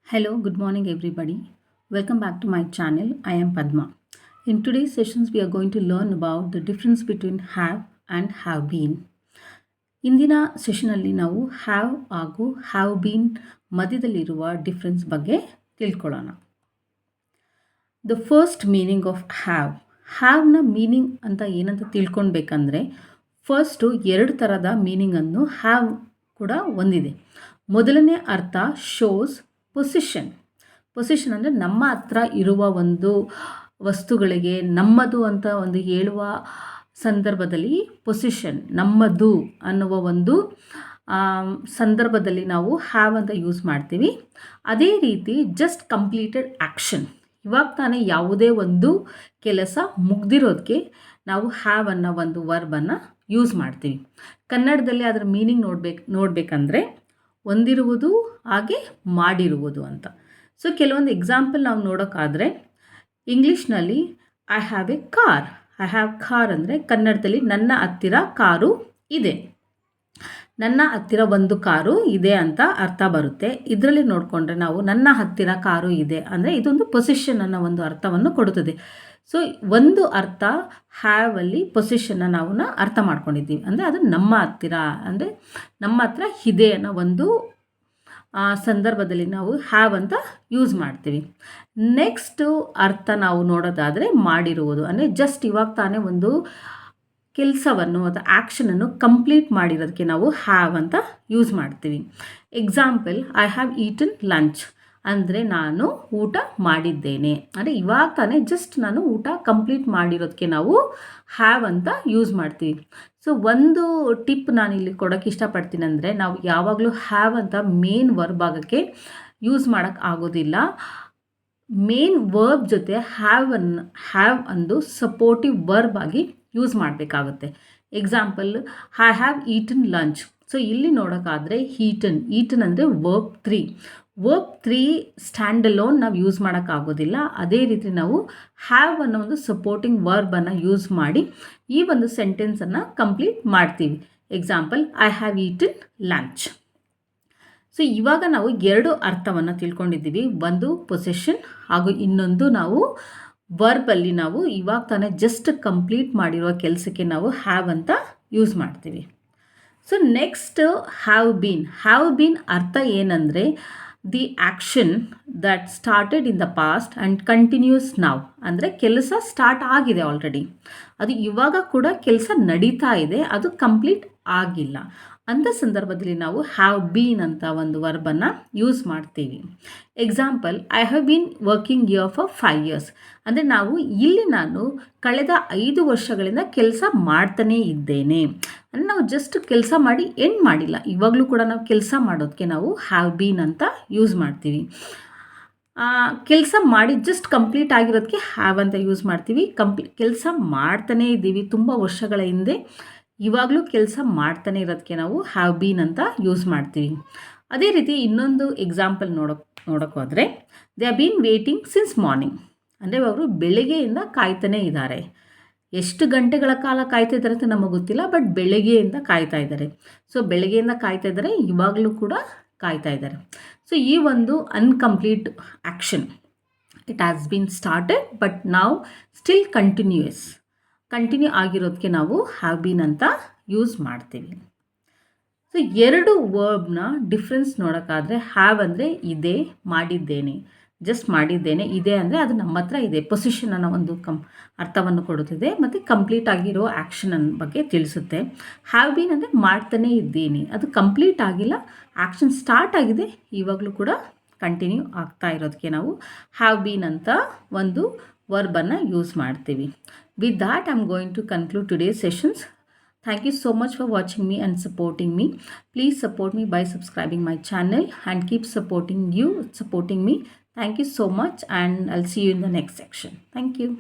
Hello, good morning, everybody. Welcome back to my channel. I am Padma. In today's sessions, we are going to learn about the difference between have and have been. ಇಂದಿನ ಸೆಷನಲ್ಲಿ ನಾವು have ಹಾಗೂ have been ಮಧ್ಯದಲ್ಲಿರುವ difference ಬಗ್ಗೆ ತಿಳ್ಕೊಳ್ಳೋಣ. The first meaning of ಹ್ಯಾವ್ನ meaning ಅಂತ ಏನಂತ ತಿಳ್ಕೊಳ್ಬೇಕಂದ್ರೆ first ಎರಡು ಥರದ ಮೀನಿಂಗನ್ನು ಹ್ಯಾವ್ ಕೂಡ ಹೊಂದಿದೆ. ಮೊದಲನೇ ಅರ್ಥ ಶೋಸ್ ಪೊಸಿಷನ್ ಅಂದರೆ ನಮ್ಮ ಹತ್ರ ಇರುವ ಒಂದು ವಸ್ತುಗಳಿಗೆ ನಮ್ಮದು ಅಂತ ಒಂದು ಹೇಳುವ ಸಂದರ್ಭದಲ್ಲಿ ಪೊಸಿಷನ್ ನಮ್ಮದು ಅನ್ನುವ ಒಂದು ಸಂದರ್ಭದಲ್ಲಿ ನಾವು ಹ್ಯಾವ್ ಅಂತ ಯೂಸ್ ಮಾಡ್ತೀವಿ. ಅದೇ ರೀತಿ ಜಸ್ಟ್ ಕಂಪ್ಲೀಟೆಡ್ ಆ್ಯಕ್ಷನ್, ಇವಾಗ ತಾನೇ ಯಾವುದೇ ಒಂದು ಕೆಲಸ ಮುಗ್ದಿರೋದಕ್ಕೆ ನಾವು ಹ್ಯಾವ್ ಅನ್ನೋ ಒಂದು ವರ್ಬನ್ನು ಯೂಸ್ ಮಾಡ್ತೀವಿ. ಕನ್ನಡದಲ್ಲಿ ಅದರ ಮೀನಿಂಗ್ ನೋಡಬೇಕಂದ್ರೆ ಹೊಂದಿರುವುದು ಹಾಗೆ ಮಾಡಿರುವುದು ಅಂತ. ಸೊ ಕೆಲವೊಂದು ಎಕ್ಸಾಂಪಲ್ ನಾವು ನೋಡೋಕ್ಕಾದರೆ ಇಂಗ್ಲೀಷ್ನಲ್ಲಿ ಐ ಹ್ಯಾವ್ ಎ ಕಾರ್ ಅಂದರೆ ಕನ್ನಡದಲ್ಲಿ ನನ್ನ ಹತ್ತಿರ ಕಾರು ಇದೆ, ನನ್ನ ಹತ್ತಿರ ಒಂದು ಕಾರು ಇದೆ ಅಂತ ಅರ್ಥ ಬರುತ್ತೆ. ಇದರಲ್ಲಿ ನೋಡಿಕೊಂಡ್ರೆ ನಾವು ನನ್ನ ಹತ್ತಿರ ಕಾರು ಇದೆ ಅಂದರೆ ಇದೊಂದು ಪೊಸಿಷನ್ ಅನ್ನೋ ಒಂದು ಅರ್ಥವನ್ನು ಕೊಡುತ್ತದೆ. ಸೊ ಒಂದು ಅರ್ಥ ಹ್ಯಾವಲ್ಲಿ ಪೊಸಿಷನ್ನ ನಾವು ಅರ್ಥ ಮಾಡ್ಕೊಂಡಿದ್ದೀವಿ ಅಂದರೆ ಅದು ನಮ್ಮ ಹತ್ತಿರ ಅಂದರೆ ನಮ್ಮ ಹತ್ರ ಇದೆ ಅನ್ನೋ ಒಂದು ಸಂದರ್ಭದಲ್ಲಿ ನಾವು ಹ್ಯಾವ್ ಅಂತ ಯೂಸ್ ಮಾಡ್ತೀವಿ. ನೆಕ್ಸ್ಟು ಅರ್ಥ ನಾವು ನೋಡೋದಾದರೆ ಮಾಡಿರುವುದು ಅಂದರೆ ಜಸ್ಟ್ ಇವಾಗ ತಾನೇ ಒಂದು ಕೆಲಸವನ್ನು ಅಥವಾ ಆ್ಯಕ್ಷನನ್ನು ಕಂಪ್ಲೀಟ್ ಮಾಡಿರೋದಕ್ಕೆ ನಾವು ಹ್ಯಾವ್ ಅಂತ ಯೂಸ್ ಮಾಡ್ತೀವಿ. Example, I have eaten lunch ಅಂದರೆ ನಾನು ಊಟ ಮಾಡಿದ್ದೇನೆ ಅಂದರೆ ಇವಾಗ ತಾನೇ ಜಸ್ಟ್ ನಾನು ಊಟ ಕಂಪ್ಲೀಟ್ ಮಾಡಿರೋದಕ್ಕೆ ನಾವು ಹ್ಯಾವ್ ಅಂತ ಯೂಸ್ ಮಾಡ್ತೀವಿ. ಸೊ ಒಂದು ಟಿಪ್ ನಾನು ಇಲ್ಲಿ ಕೊಡೋಕ್ಕೆ ಇಷ್ಟಪಡ್ತೀನಿ ಅಂದರೆ ನಾವು ಯಾವಾಗಲೂ ಹ್ಯಾವ್ ಅಂತ ಮೇನ್ ವರ್ಬ್ ಆಗೋಕ್ಕೆ ಯೂಸ್ ಮಾಡೋಕ್ಕೆ ಆಗೋದಿಲ್ಲ. ಮೇನ್ ವರ್ಬ್ ಜೊತೆ ಹ್ಯಾವ್ ಅಂದು ಸಪೋರ್ಟಿವ್ ವರ್ಬ್ ಆಗಿ ಯೂಸ್ ಮಾಡಬೇಕಾಗುತ್ತೆ. Example, I have eaten lunch. So ಇಲ್ಲಿ ನೋಡೋಕ್ಕಾದರೆ ಈಟನ್ ಅಂದರೆ ವರ್ಬ್ 3 ಸ್ಟ್ಯಾಂಡ್ ಅಲೋನ್ ನಾವು ಯೂಸ್ ಮಾಡೋಕ್ಕಾಗೋದಿಲ್ಲ. ಅದೇ ರೀತಿ ನಾವು ಹ್ಯಾವ್ ಅನ್ನೋ ಒಂದು ಸಪೋರ್ಟಿಂಗ್ ವರ್ಬನ್ನು ಯೂಸ್ ಮಾಡಿ ಈ ಒಂದು ಸೆಂಟೆನ್ಸನ್ನು ಕಂಪ್ಲೀಟ್ ಮಾಡ್ತೀವಿ. Example, I have eaten lunch. So ಇವಾಗ ನಾವು ಎರಡು ಅರ್ಥವನ್ನು ತಿಳ್ಕೊಂಡಿದ್ದೀವಿ. ಒಂದು ಪೊಸೆಷನ್ ಹಾಗೂ ಇನ್ನೊಂದು ನಾವು ವರ್ಬಲ್ಲಿ ನಾವು ಇವಾಗ ತಾನೇ ಜಸ್ಟ್ ಕಂಪ್ಲೀಟ್ ಮಾಡಿರುವ ಕೆಲಸಕ್ಕೆ ನಾವು ಹ್ಯಾವ್ ಅಂತ ಯೂಸ್ ಮಾಡ್ತೀವಿ. ಸೊ ನೆಕ್ಸ್ಟ್ ಹ್ಯಾವ್ ಬೀನ್ ಅರ್ಥ ಏನಂದರೆ the action that started in the past and continues now ಅಂದರೆ ಕೆಲಸ ಸ್ಟಾರ್ಟ್ ಆಗಿದೆ ಆಲ್ರೆಡಿ, ಅದು ಇವಾಗ ಕೂಡ ಕೆಲಸ ನಡೀತಾ ಇದೆ, ಅದು ಕಂಪ್ಲೀಟ್ ಆಗಿಲ್ಲ. ಅಂಥ ಸಂದರ್ಭದಲ್ಲಿ ನಾವು ಹ್ಯಾವ್ ಬೀನ್ ಅಂತ ಒಂದು ವರ್ಬನ್ನು ಯೂಸ್ ಮಾಡ್ತೀವಿ. Example, I have been working here for 5 years ಅಂದರೆ ನಾನು ಕಳೆದ 5 ವರ್ಷಗಳಿಂದ ಕೆಲಸ ಮಾಡ್ತಾನೇ ಇದ್ದೇನೆ ಅಂದರೆ ನಾವು ಜಸ್ಟ್ ಕೆಲಸ ಮಾಡಿ ಎಂಡ್ ಮಾಡಿಲ್ಲ, ಇವಾಗಲೂ ಕೂಡ ನಾವು ಕೆಲಸ ಮಾಡೋದಕ್ಕೆ ನಾವು ಹ್ಯಾವ್ ಬೀನ್ ಅಂತ ಯೂಸ್ ಮಾಡ್ತೀವಿ. ಕೆಲಸ ಮಾಡಿ ಜಸ್ಟ್ ಕಂಪ್ಲೀಟ್ ಆಗಿರೋದಕ್ಕೆ ಹ್ಯಾವ್ ಅಂತ ಯೂಸ್ ಮಾಡ್ತೀವಿ. ಕೆಲಸ ಮಾಡ್ತಾನೇ ಇದ್ದೀವಿ ತುಂಬ ವರ್ಷಗಳ ಹಿಂದೆ, ಇವಾಗಲೂ ಕೆಲಸ ಮಾಡ್ತಾನೆ ಇರೋದಕ್ಕೆ ನಾವು ಹ್ಯಾವ್ ಬೀನ್ ಅಂತ ಯೂಸ್ ಮಾಡ್ತೀವಿ. ಅದೇ ರೀತಿ ಇನ್ನೊಂದು ಎಕ್ಸಾಂಪಲ್ ನೋಡೋಕ್ಕೆ ಹೋದರೆ they have been waiting since morning ಅಂದರೆ ಅವರು ಬೆಳಗ್ಗೆಯಿಂದ ಕಾಯ್ತಾನೇ ಇದ್ದಾರೆ. ಎಷ್ಟು ಗಂಟೆಗಳ ಕಾಲ ಕಾಯ್ತಾ ಇದ್ದಾರೆ ಅಂತ ನಮಗೆ ಗೊತ್ತಿಲ್ಲ, ಬಟ್ ಬೆಳಗ್ಗೆಯಿಂದ ಕಾಯ್ತಾ ಇದ್ದಾರೆ. ಸೊ ಬೆಳಗ್ಗೆಯಿಂದ ಕಾಯ್ತಾ ಇದ್ದಾರೆ, ಇವಾಗಲೂ ಕೂಡ ಕಾಯ್ತಾ ಇದ್ದಾರೆ. ಸೊ ಈ ಒಂದು incomplete action it has been started but ನಾವು ಸ್ಟಿಲ್ ಕಂಟಿನ್ಯೂ ಆಗಿರೋದಕ್ಕೆ ನಾವು ಹ್ಯಾವ್ ಬೀನ್ ಅಂತ ಯೂಸ್ ಮಾಡ್ತೀವಿ. ಸೊ ಎರಡು ವರ್ಬ್ನ ಡಿಫ್ರೆನ್ಸ್ ನೋಡೋಕ್ಕಾದರೆ ಹ್ಯಾವ್ ಅಂದರೆ ಇದೆ, ಮಾಡಿದ್ದೇನೆ, ಜಸ್ಟ್ ಮಾಡಿದ್ದೇನೆ, ಇದೆ ಅಂದರೆ ಅದು ನಮ್ಮ ಹತ್ರ ಇದೆ, ಪೊಸಿಷನ್ ಅನ್ನೋ ಒಂದು ಅರ್ಥವನ್ನು ಕೊಡುತ್ತದೆ ಮತ್ತು ಕಂಪ್ಲೀಟ್ ಆಗಿರೋ ಆ್ಯಕ್ಷನ್ ಬಗ್ಗೆ ತಿಳಿಸುತ್ತೆ. ಹ್ಯಾವ್ ಬೀನ್ ಅಂದರೆ ಮಾಡ್ತಾನೇ ಇದ್ದೀನಿ, ಅದು ಕಂಪ್ಲೀಟ್ ಆಗಿಲ್ಲ, ಆ್ಯಕ್ಷನ್ ಸ್ಟಾರ್ಟ್ ಆಗಿದೆ, ಇವಾಗಲೂ ಕೂಡ ಕಂಟಿನ್ಯೂ ಆಗ್ತಾ ಇರೋದಕ್ಕೆ ನಾವು ಹ್ಯಾವ್ ಬೀನ್ ಅಂತ ಒಂದು ವರ್ಬನ್ನು ಯೂಸ್ ಮಾಡ್ತೀವಿ. With that, I'm going to conclude today's sessions. Thank you so much for watching me and supporting me. Please support me by subscribing my channel and keep supporting me. Thank you so much, and I'll see you in the next section. Thank you.